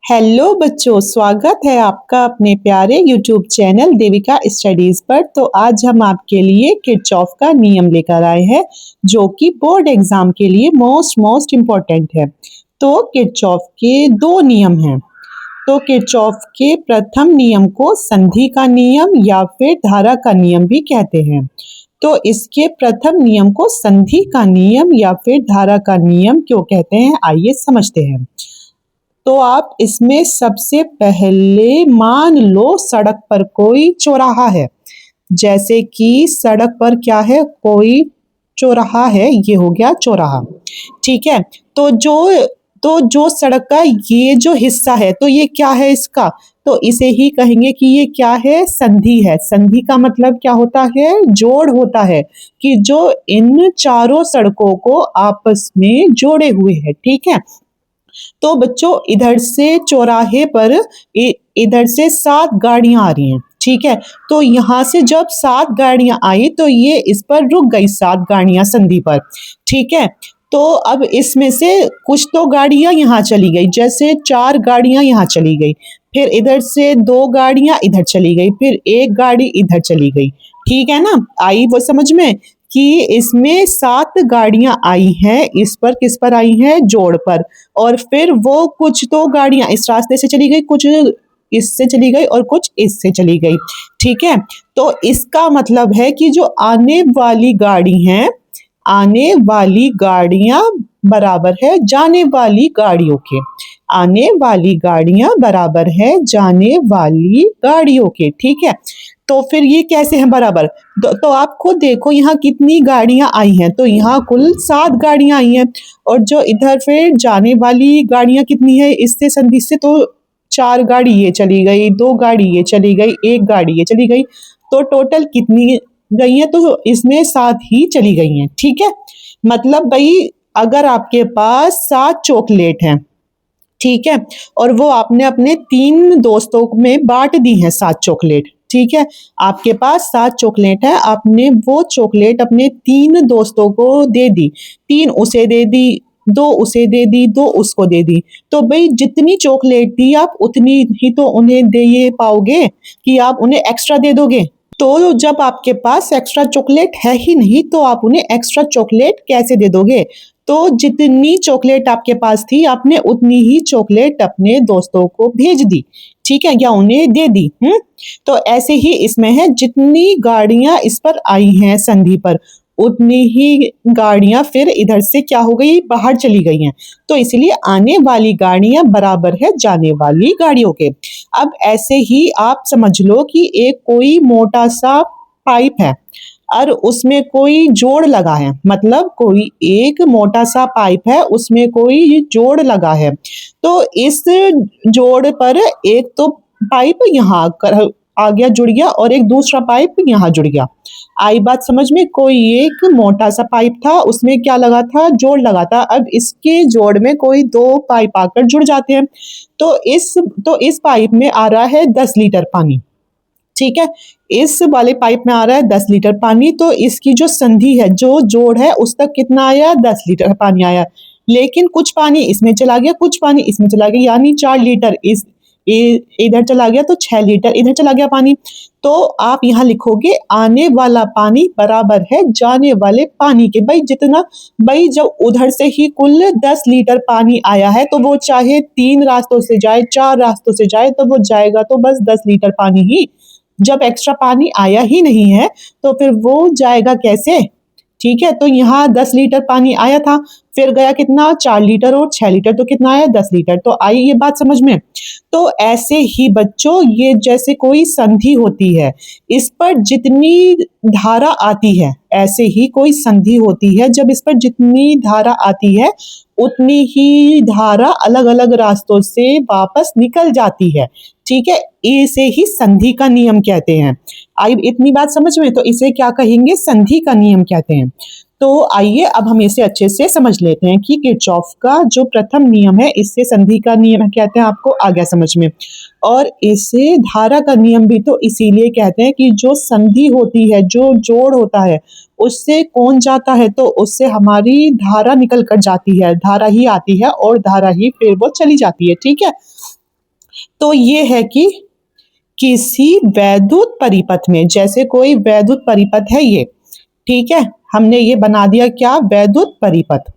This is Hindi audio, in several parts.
हेलो बच्चों, स्वागत है आपका अपने प्यारे यूट्यूब चैनल देविका स्टडीज पर। तो आज हम आपके लिए किरचॉफ का नियम लेकर आए हैं जो कि बोर्ड एग्जाम के लिए मोस्ट इम्पोर्टेंट है। तो किरचॉफ के दो नियम हैं। तो किरचॉफ के प्रथम नियम को संधि का नियम या फिर धारा का नियम भी कहते हैं। तो इसके प्रथम नियम को संधि का नियम या फिर धारा का नियम क्यों कहते हैं, आइए समझते हैं। तो आप इसमें सबसे पहले मान लो सड़क पर कोई चौराहा है। जैसे कि सड़क पर क्या है, कोई चौराहा है, ये हो गया चौराहा। ठीक है। तो जो सड़क का ये जो हिस्सा है, तो ये क्या है इसका, तो इसे ही कहेंगे कि ये क्या है, संधि है। संधि का मतलब क्या होता है, जोड़ होता है, कि जो इन चारों सड़कों को आपस में जोड़े हुए है। ठीक है। तो बच्चों इधर से चौराहे पर इधर से 7 गाड़ियां आ रही हैं। ठीक है। तो यहाँ से जब 7 गाड़ियां आई तो ये इस पर रुक गई, 7 गाड़ियां संधि पर। ठीक है। तो अब इसमें से कुछ तो गाड़ियां यहाँ चली गई, जैसे 4 गाड़ियां यहाँ चली गई, फिर इधर से 2 गाड़ियां इधर चली गई, फिर 1 गाड़ी इधर चली गई। ठीक है ना, आई वो समझ में कि इसमें 7 गाड़ियां आई हैं, इस पर किस पर आई हैं, जोड़ पर। और फिर वो कुछ तो गाड़ियां इस रास्ते से चली गई, कुछ इससे चली गई और कुछ इससे चली गई। ठीक है। तो इसका मतलब है कि जो आने वाली गाड़ी हैं, आने वाली गाड़ियां बराबर है जाने वाली गाड़ियों के। आने वाली गाड़ियां बराबर है जाने वाली गाड़ियों के। ठीक है। तो फिर ये कैसे हैं बराबर, तो आप खुद देखो यहाँ कितनी गाड़ियां आई हैं। तो यहाँ कुल 7 गाड़ियां आई हैं, और जो इधर फिर जाने वाली गाड़ियां कितनी है इससे संधि से, तो 4 गाड़ी ये चली गई, 2 गाड़ी ये चली गई, 1 गाड़ी ये चली गई। तो टोटल कितनी गई हैं, तो इसमें 7 ही चली गई हैं। ठीक है। मतलब भाई अगर आपके पास 7 चॉकलेट हैं, ठीक है, और वो आपने अपने 3 दोस्तों में बांट दी हैं 7 चॉकलेट। ठीक है। आपके पास 7 चॉकलेट है, आपने वो चॉकलेट अपने 3 दोस्तों को दे दी, 3 उसे दे दी, 2 उसे दे दी, 2 उसको दे दी। तो भाई जितनी चॉकलेट दी आप उतनी ही तो उन्हें दे ये पाओगे, कि आप उन्हें एक्स्ट्रा दे दोगे। तो जब आपके पास एक्स्ट्रा चॉकलेट है ही नहीं तो आप उन्हें एक्स्ट्रा चॉकलेट कैसे दे दोगे। तो जितनी चॉकलेट आपके पास थी आपने उतनी ही चॉकलेट अपने दोस्तों को भेज दी। ठीक है, या उन्हें दे दी। तो ऐसे ही इसमें है, जितनी गाड़ियां इस पर आई हैं संधि पर उतनी ही गाड़ियां फिर इधर से क्या हो गई, बाहर चली गई हैं। तो इसलिए आने वाली गाड़ियां बराबर है जाने वाली गाड़ियों के। अब ऐसे ही आप समझ लो कि एक कोई मोटा सा पाइप है और उसमें कोई जोड़ लगा है, मतलब कोई एक मोटा सा पाइप है उसमें कोई जोड़ लगा है। तो इस जोड़ पर एक तो पाइप यहाँ आ गया, जुड़ गया, और एक दूसरा पाइप यहाँ जुड़ गया। आई बात समझ में, कोई एक मोटा सा पाइप था उसमें क्या लगा था, जोड़ लगा था। अब इसके जोड़ में कोई 2 पाइप आकर जुड़ जाते हैं। तो इस पाइप में आ रहा है 10 लीटर पानी। ठीक है। इस वाले पाइप में आ रहा है 10 लीटर पानी। तो इसकी जो संधि है, जो जोड़ है, उस तक कितना आया, 10 लीटर पानी आया। लेकिन कुछ पानी इसमें चला गया, कुछ पानी इसमें चला गया, यानी 4 लीटर इधर चला गया, तो 6 लीटर इधर चला गया पानी। तो आप यहाँ लिखोगे आने वाला पानी बराबर है जाने वाले पानी के। भाई जब उधर से ही कुल 10 लीटर पानी आया है, तो वो चाहे 3 रास्तों से जाए, 4 रास्तों से जाए, तो वो जाएगा तो बस 10 लीटर पानी ही। जब एक्स्ट्रा पानी आया ही नहीं है तो फिर वो जाएगा कैसे। ठीक है। तो यहाँ 10 लीटर पानी आया था, फिर गया कितना, 4 लीटर, और 6 लीटर, तो कितना आया, 10 लीटर। तो आई ये बात समझ में। तो ऐसे ही बच्चों ये जैसे कोई संधि होती है, इस पर जितनी धारा आती है, ऐसे ही कोई संधि होती है, जब इस पर जितनी धारा आती है उतनी ही धारा अलग अलग रास्तों से वापस निकल जाती है। ठीक है। इसे ही संधि का नियम कहते हैं। आई इतनी बात समझ में, तो इसे क्या कहेंगे, संधि का नियम कहते हैं। तो आइए अब हम इसे अच्छे से समझ लेते हैं कि किरचॉफ का जो प्रथम नियम है इससे संधि का नियम कहते हैं, आपको आ गया समझ में। और इसे धारा का नियम भी तो इसीलिए कहते हैं कि जो संधि होती है, जो जोड़ होता है, उससे कौन जाता है तो उससे हमारी धारा निकल कर जाती है, धारा ही आती है और धारा ही फिर वो चली जाती है। ठीक है। तो ये है कि किसी वैद्युत परिपथ में, जैसे कोई वैद्युत परिपथ है ये, ठीक है, हमने ये बना दिया क्या, वैद्युत परिपथ,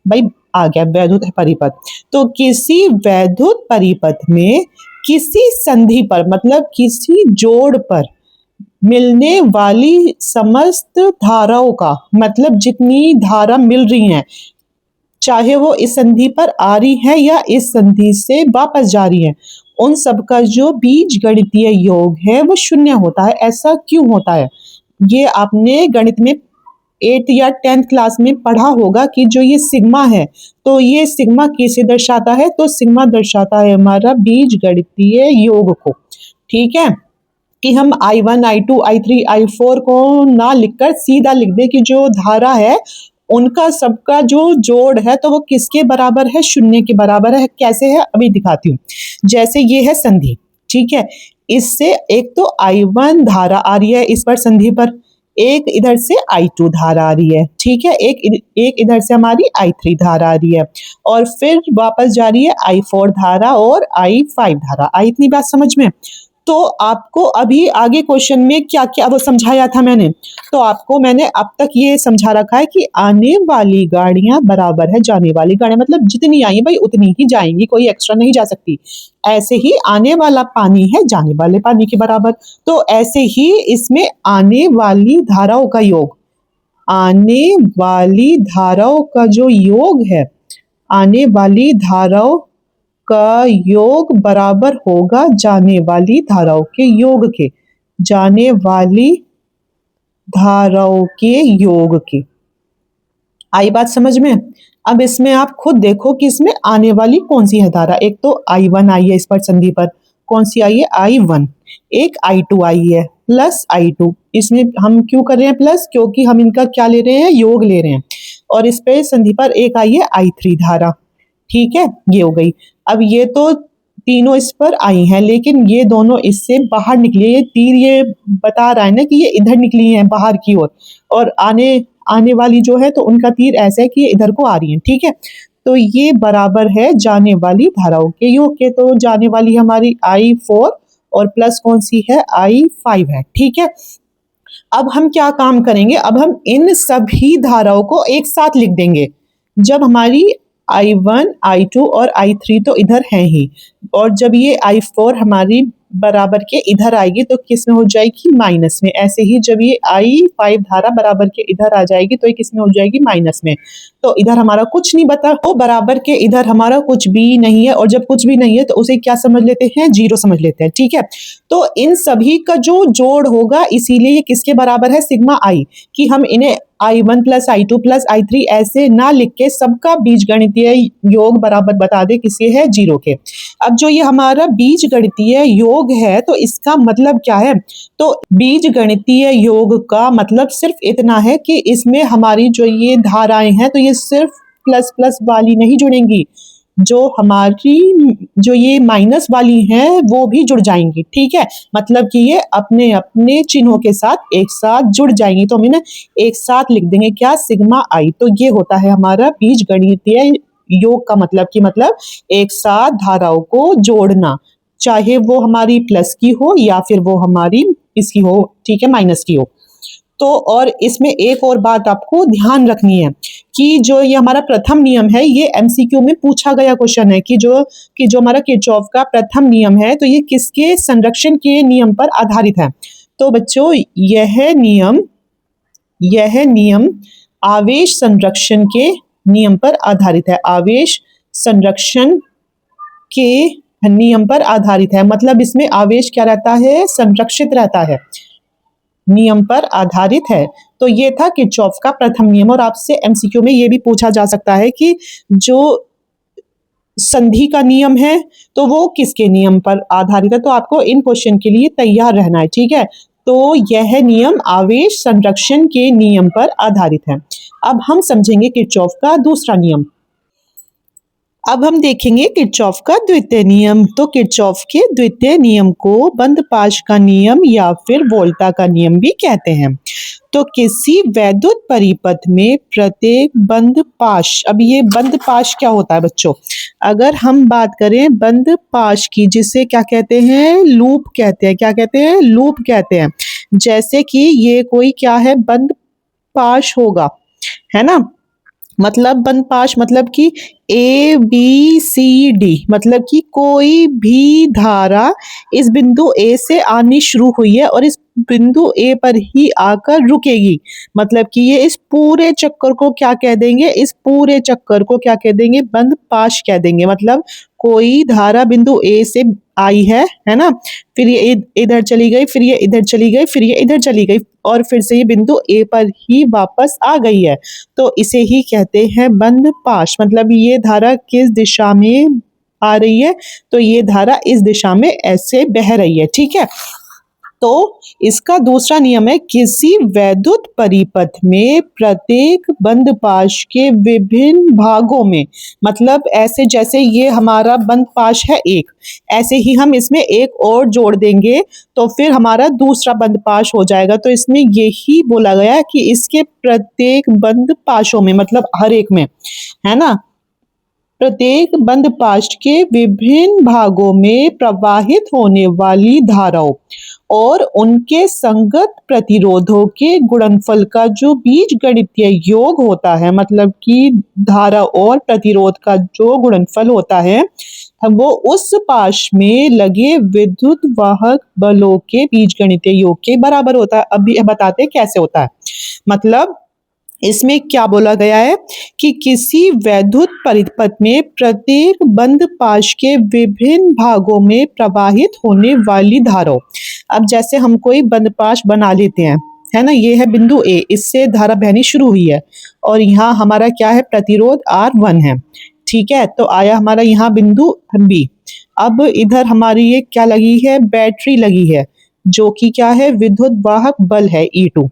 भाई आ गया वैद्युत परिपथ। तो किसी वैद्युत परिपथ में किसी संधि पर, मतलब किसी जोड़ पर मिलने वाली समस्त धाराओं का, मतलब जितनी धारा मिल रही हैं, चाहे वो इस संधि पर आ रही है या इस संधि से वापस जा रही है, उन सब का जो बीज गणितीय योग है वो शून्य होता है। ऐसा क्यों होता है? ये आपने गणित में 8th या 10th क्लास में पढ़ा होगा कि जो ये सिग्मा है, तो ये सिग्मा किसे दर्शाता है? तो सिग्मा दर्शाता है हमारा बीज गणितीय योग को। ठीक है, कि हम I1, I2, I3, I4 को ना लिखकर सीधा लिख दें कि जो धारा है उनका सबका जो जोड़ है तो वो किसके बराबर है? शून्य के बराबर है। कैसे है अभी दिखाती हूँ। जैसे ये है संधि, ठीक है, इससे एक तो I1 धारा आ रही है इस पर संधि पर, एक इधर से I2 धारा आ रही है, ठीक है, एक इधर से हमारी I3 धारा आ रही है, और फिर वापस जा रही है I4 धारा और I5 धारा। आई इतनी बात समझ में? तो आपको अभी आगे क्वेश्चन में क्या क्या वो समझाया था मैंने, तो आपको मैंने अब तक ये समझा रखा है कि आने वाली गाड़ियां बराबर है जाने वाली गाड़ियां, मतलब जितनी आई भाई उतनी ही जाएंगी, कोई एक्स्ट्रा नहीं जा सकती। ऐसे ही आने वाला पानी है जाने वाले पानी के बराबर, तो ऐसे ही इसमें आने वाली धाराओं का योग, आने वाली धाराओं का जो योग है, आने वाली धाराओं का योग बराबर होगा जाने वाली धाराओं के योग के, जाने वाली धाराओं के योग के। आई बात समझ में? अब इसमें आप खुद देखो कि इसमें आने वाली कौन सी है धारा। एक तो I1 आई है इस पर संधि पर, कौन सी आई है? I1। एक I2 आई है प्लस I2। इसमें हम क्यों कर रहे हैं प्लस? क्योंकि हम इनका क्या ले रहे हैं? योग ले रहे हैं। और इस पे संधि पर एक आई है I3 धारा, ठीक है, ये हो गई। अब ये तो तीनों इस पर आई हैं, लेकिन ये दोनों इससे बाहर निकली है। ये तीर ये बता रहा है ना कि ये इधर निकली हैं बाहर की ओर, और आने वाली जो है तो उनका तीर ऐसा है कि ये इधर को आ रही है, ठीक है। तो ये बराबर है जाने वाली धाराओं के योग के। तो जाने वाली हमारी I4 और प्लस कौन सी है? I5 है, ठीक है। अब हम क्या काम करेंगे? अब हम इन सभी धाराओं को एक साथ लिख देंगे। जब हमारी I1, I2 और I3 तो इधर हैं ही, और जब ये I4 हमारी बराबर के इधर आएगी तो किस में हो जाएगी? माइनस में। ऐसे ही जब ये I5 धारा बराबर के इधर आ जाएगी तो ये किस में हो जाएगी? माइनस में। तो इधर हमारा कुछ नहीं बता, वो बराबर के इधर हमारा कुछ भी नहीं है, और जब कुछ भी नहीं है तो उसे क्या समझ लेते हैं? जीरो समझ लेते हैं, ठीक है। तो इन सभी का जो जोड़ होगा, इसीलिए ये किसके बराबर है? सिग्मा I, कि हम इन्हें I1 plus I2 plus I3 ऐसे ना लिख के सबका बीजगणितीय योग बराबर बता दे किसके है? जीरो के। अब जो ये हमारा बीजगणितीय योग है तो इसका मतलब क्या है? तो बीजगणितीय योग का मतलब सिर्फ इतना है कि इसमें हमारी जो ये धाराएं हैं तो ये सिर्फ प्लस प्लस वाली नहीं जुड़ेंगी, जो हमारी जो ये माइनस वाली हैं वो भी जुड़ जाएंगी, ठीक है। मतलब कि ये अपने अपने चिन्हों के साथ एक साथ जुड़ जाएंगी, तो हम इन्हें एक साथ लिख देंगे क्या? Sigma I। तो ये होता है हमारा बीजगणितीय योग का मतलब, कि मतलब एक साथ धाराओं को जोड़ना, चाहे वो हमारी प्लस की हो या फिर वो हमारी इसकी हो, ठीक है, माइनस की हो। तो और इसमें एक और बात आपको ध्यान रखनी है कि जो ये हमारा प्रथम नियम है, ये एमसीक्यू में पूछा गया क्वेश्चन है कि जो हमारा किरचॉफ का प्रथम नियम है तो ये किसके संरक्षण के नियम पर आधारित है? तो बच्चों यह नियम आवेश संरक्षण के नियम पर आधारित है। आवेश संरक्षण के नियम पर आधारित है, मतलब इसमें आवेश क्या रहता है? संरक्षित रहता है, नियम पर आधारित है। तो ये था किरचॉफ का प्रथम नियम। और आपसे एमसीक्यू में ये भी पूछा जा सकता है कि जो संधि का नियम है तो वो किसके नियम पर आधारित है? तो आपको इन क्वेश्चन के लिए तैयार रहना है, ठीक है। तो यह नियम आवेश संरक्षण के नियम पर आधारित है। अब हम समझेंगे किरचॉफ का दूसरा नियम। अब हम देखेंगे किरचॉफ का द्वितीय नियम। तो किरचॉफ के द्वितीय नियम को बंद पाश का नियम या फिर वोल्टा का नियम भी कहते हैं। तो किसी वैद्युत परिपथ में प्रत्येक बंद पाश, अब ये बंद पाश क्या होता है बच्चों? अगर हम बात करें बंद पाश की, जिसे क्या कहते हैं? लूप कहते हैं। क्या कहते हैं? लूप कहते हैं। जैसे कि ये कोई क्या है? बंद पाश होगा, है ना? मतलब बंद पाश मतलब कि ABCD, मतलब कि कोई भी धारा इस बिंदु ए से आनी शुरू हुई है और इस बिंदु ए पर ही आकर रुकेगी। मतलब कि ये इस पूरे चक्कर को क्या कह देंगे? इस पूरे चक्कर को क्या कह देंगे? बंद पाश कह देंगे। मतलब कोई धारा बिंदु ए से आई है ना? फिर ये इधर चली गई, फिर ये इधर चली गई, फिर ये इधर चली गई और फिर से ये बिंदु ए पर ही वापस आ गई है। तो इसे ही कहते हैं बंद पाश। मतलब ये धारा किस दिशा में आ रही है? तो ये धारा इस दिशा में ऐसे बह रही है, ठीक है। तो इसका दूसरा नियम है, किसी वैद्युत परिपथ में प्रत्येक बंद पाश के विभिन्न भागों में, मतलब ऐसे जैसे ये हमारा बंद पाश है एक, ऐसे ही हम इसमें एक और जोड़ देंगे तो फिर हमारा दूसरा बंद पाश हो जाएगा। तो इसमें यही बोला गया है कि इसके प्रत्येक बंद पाशों में, मतलब हर एक में, है ना, प्रत्येक बंद पाश के विभिन्न भागों में प्रवाहित होने वाली धाराओं और उनके संगत प्रतिरोधों के गुणनफल का जो बीजगणितीय योग होता है, मतलब कि धारा और प्रतिरोध का जो गुणनफल होता है, वो उस पाश में लगे विद्युत वाहक बलों के बीजगणितीय योग के बराबर होता है। अभी बताते हैं कैसे होता है। मतलब इसमें क्या बोला गया है कि किसी वैद्युत परिपथ में प्रत्येक बंद पाश के विभिन्न भागों में प्रवाहित होने वाली धाराओं, अब जैसे हम कोई बंद पाश बना लेते हैं, है ना, ये है बिंदु ए, इससे धारा बहनी शुरू हुई है और यहाँ हमारा क्या है? प्रतिरोध R1 है, ठीक है। तो आया हमारा यहाँ बिंदु बी। अब इधर हमारी ये क्या लगी है? बैटरी लगी है, जो कि क्या है? विद्युत वाहक बल है E2।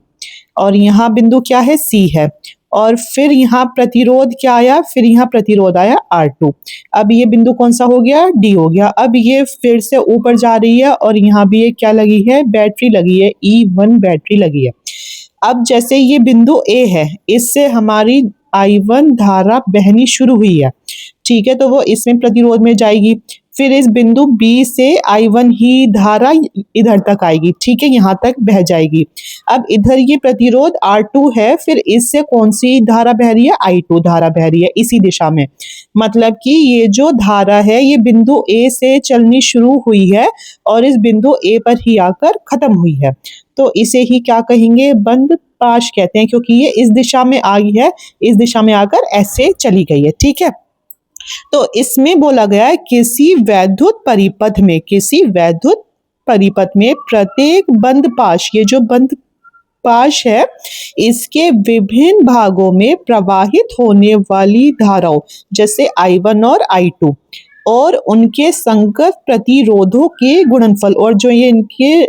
और यहाँ बिंदु क्या है? सी है। और फिर यहाँ प्रतिरोध क्या आया? फिर यहाँ प्रतिरोध आया R2। अब ये बिंदु कौन सा हो गया? डी हो गया। अब ये फिर से ऊपर जा रही है और यहाँ भी ये क्या लगी है? बैटरी लगी है, E1 बैटरी लगी है। अब जैसे ये बिंदु ए है, इससे हमारी I1 धारा बहनी शुरू हुई है, ठीक है, तो वो इसमें प्रतिरोध में जाएगी। फिर इस बिंदु बी से I1 ही धारा इधर तक आएगी, ठीक है, यहाँ तक बह जाएगी। अब इधर ये प्रतिरोध R2 है, फिर इससे कौन सी धारा बह रही है? I2 धारा बह रही है इसी दिशा में। मतलब कि ये जो धारा है ये बिंदु ए से चलनी शुरू हुई है और इस बिंदु ए पर ही आकर खत्म हुई है। तो इसे ही क्या कहेंगे? बंद पाश कहते हैं, क्योंकि ये इस दिशा में आई है, इस दिशा में आकर ऐसे चली गई है, ठीक है। तो इसमें बोला गया है किसी वैद्युत परिपथ में, किसी वैद्युत परिपथ में प्रत्येक बंद पाश, ये जो बंद पाश है, इसके विभिन्न भागों में प्रवाहित होने वाली धाराओं जैसे I1 और I2 और उनके संगत प्रतिरोधों के गुणनफल, और जो ये इनके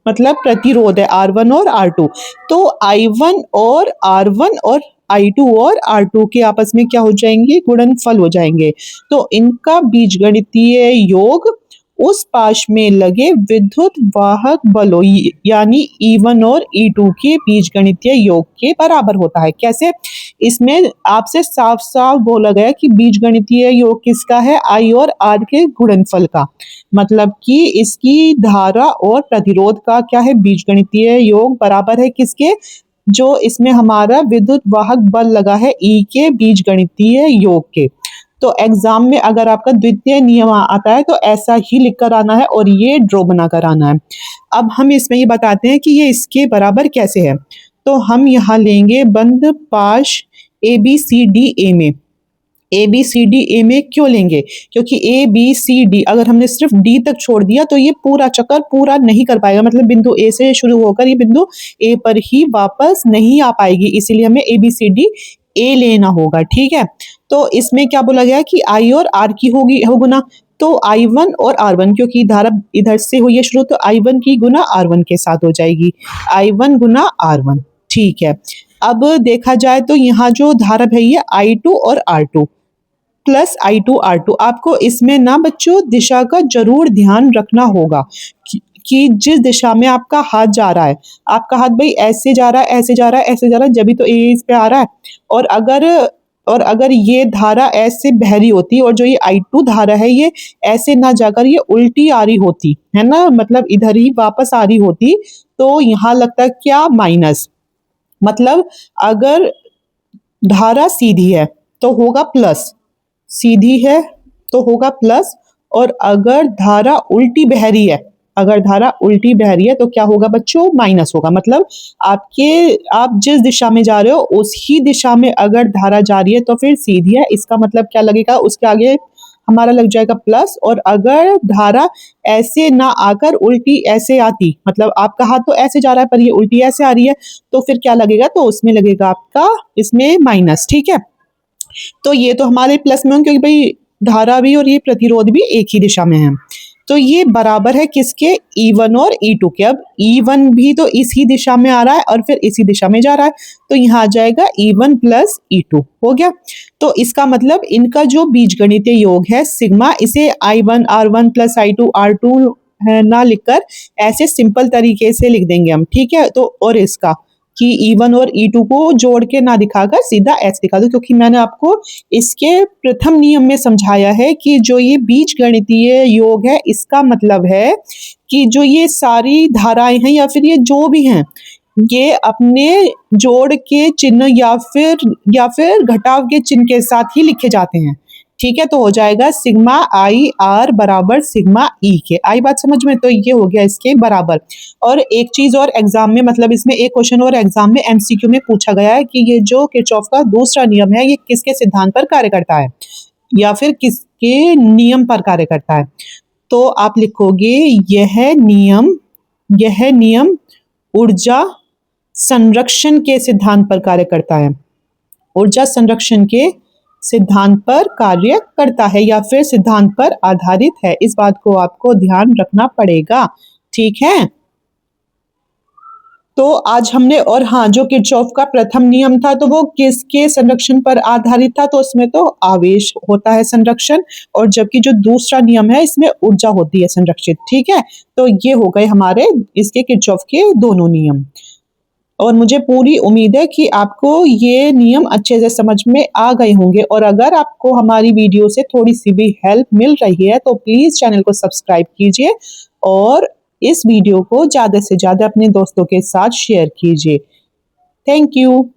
मतलब प्रतिरोध है R1 और R2, तो I1 और R1 और I2 और R2 के आपस में क्या हो जाएंगे? गुणनफल हो जाएंगे। तो इनका बीजगणितीय योग उस पाश में लगे विद्युत वाहक बलों यानी E1 और E2 के बीजगणितीय योग के बराबर होता है। कैसे? इसमें आपसे साफ साफ बोला गया कि बीजगणितीय योग किसका है? I और R के गुणनफल का। मतलब कि इसकी धारा और प्रतिरोध का क्या है? बीजगणितीय योग बराबर है किसके? जो इसमें हमारा विद्युत वाहक बल लगा है E के बीजगणितीय योग के। तो एग्जाम में अगर आपका द्वितीय नियम आता है तो ऐसा ही लिख कर आना है और ये ड्रॉ बना कर आना है। अब हम इसमें ये बताते हैं कि ये इसके बराबर कैसे है। तो हम यहाँ लेंगे बंद पाश ABCDA में। ABCDA में क्यों लेंगे? क्योंकि ABCD अगर हमने सिर्फ D तक छोड़ दिया तो ये पूरा चक्कर पूरा नहीं कर पाएगा, मतलब बिंदु A से शुरू होकर ये बिंदु A पर ही वापस नहीं आ पाएगी, इसीलिए हमें ABCDA लेना होगा, ठीक है। तो इसमें क्या बोला गया कि I और R की हो गुना, तो I1 और R1, क्योंकि धारा इधर से हुई है शुरू, तो I1 की गुना R1 के साथ हो जाएगी, I1 गुना R1, ठीक है। अब देखा जाए तो यहाँ जो धारा है ये I2 और R2 प्लस I2 R2। आपको इसमें ना बच्चों दिशा का जरूर ध्यान रखना होगा कि जिस दिशा में आपका हाथ जा रहा है, आपका हाथ भाई ऐसे जा रहा है, ऐसे जा रहा है, ऐसे जा रहा है, जब भी तो इस पे आ रहा है। और अगर ये धारा ऐसे बह रही होती और जो ये I2 धारा है ये ऐसे ना जाकर ये उल्टी आ रही होती है ना, मतलब इधर ही वापस आ रही होती, तो यहाँ लगता है क्या माइनस। मतलब अगर धारा सीधी है तो होगा प्लस, सीधी है तो होगा प्लस, और अगर धारा उल्टी बह रही है, अगर धारा उल्टी बह रही है तो क्या होगा बच्चों, माइनस होगा। मतलब आप जिस दिशा में जा रहे हो उसी दिशा में अगर धारा जा रही है तो फिर सीधी है, इसका मतलब क्या लगेगा, उसके आगे हमारा लग जाएगा प्लस। और अगर धारा ऐसे ना आकर उल्टी ऐसे आती, मतलब आपका हाथ तो ऐसे जा रहा है पर ये उल्टी ऐसे आ रही है, तो फिर क्या लगेगा, तो उसमें लगेगा आपका इसमें माइनस। ठीक है, तो ये तो हमारे प्लस में होंगे क्योंकि भाई धारा भी और ये प्रतिरोध भी एक ही दिशा में है। तो ये बराबर है किसके, E1 और E2 के। अब E1 भी तो इसी दिशा में आ रहा है और फिर इसी दिशा में जा रहा है, तो यहाँ आ जाएगा E1 प्लस E2 हो गया। तो इसका मतलब इनका जो बीजगणितीय योग है सिग्मा, इसे I1 R1 plus I2 R2 है ना लिखकर ऐसे सिंपल तरीके से लिख देंगे हम। ठीक है, तो और इसका कि E1 और E2 को जोड़ के ना दिखाकर सीधा ऐसे दिखा दो, क्योंकि मैंने आपको इसके प्रथम नियम में समझाया है कि जो ये बीजगणितीय योग है इसका मतलब है कि जो ये सारी धाराएं हैं या फिर ये जो भी हैं ये अपने जोड़ के चिन्ह या फिर घटाव के चिन्ह के साथ ही लिखे जाते हैं। ठीक है, तो हो जाएगा सिग्मा आई आर बराबर सिग्मा ई के। आई बात समझ में, तो ये हो गया इसके बराबर। और एक चीज और एग्जाम में, मतलब इसमें एक क्वेश्चन और एग्जाम में एमसीक्यू में पूछा गया है कि ये जो किरचॉफ का दूसरा नियम है ये किसके सिद्धांत पर कार्य करता है या फिर किसके नियम पर कार्य करता है। तो आप लिखोगे यह नियम ऊर्जा संरक्षण के सिद्धांत पर कार्य करता है, ऊर्जा संरक्षण के सिद्धांत पर कार्य करता है या फिर सिद्धांत पर आधारित है। इस बात को आपको ध्यान रखना पड़ेगा। ठीक है, तो आज हमने, और हाँ, जो किरचॉफ का प्रथम नियम था तो वो किसके संरक्षण पर आधारित था, तो उसमें तो आवेश होता है संरक्षण, और जबकि जो दूसरा नियम है इसमें ऊर्जा होती है संरक्षित। ठीक है, तो ये हो गए हमारे इसके किरचॉफ के दोनों नियम। और मुझे पूरी उम्मीद है कि आपको ये नियम अच्छे से समझ में आ गए होंगे, और अगर आपको हमारी वीडियो से थोड़ी सी भी हेल्प मिल रही है तो प्लीज चैनल को सब्सक्राइब कीजिए और इस वीडियो को ज़्यादा से ज़्यादा अपने दोस्तों के साथ शेयर कीजिए। Thank you.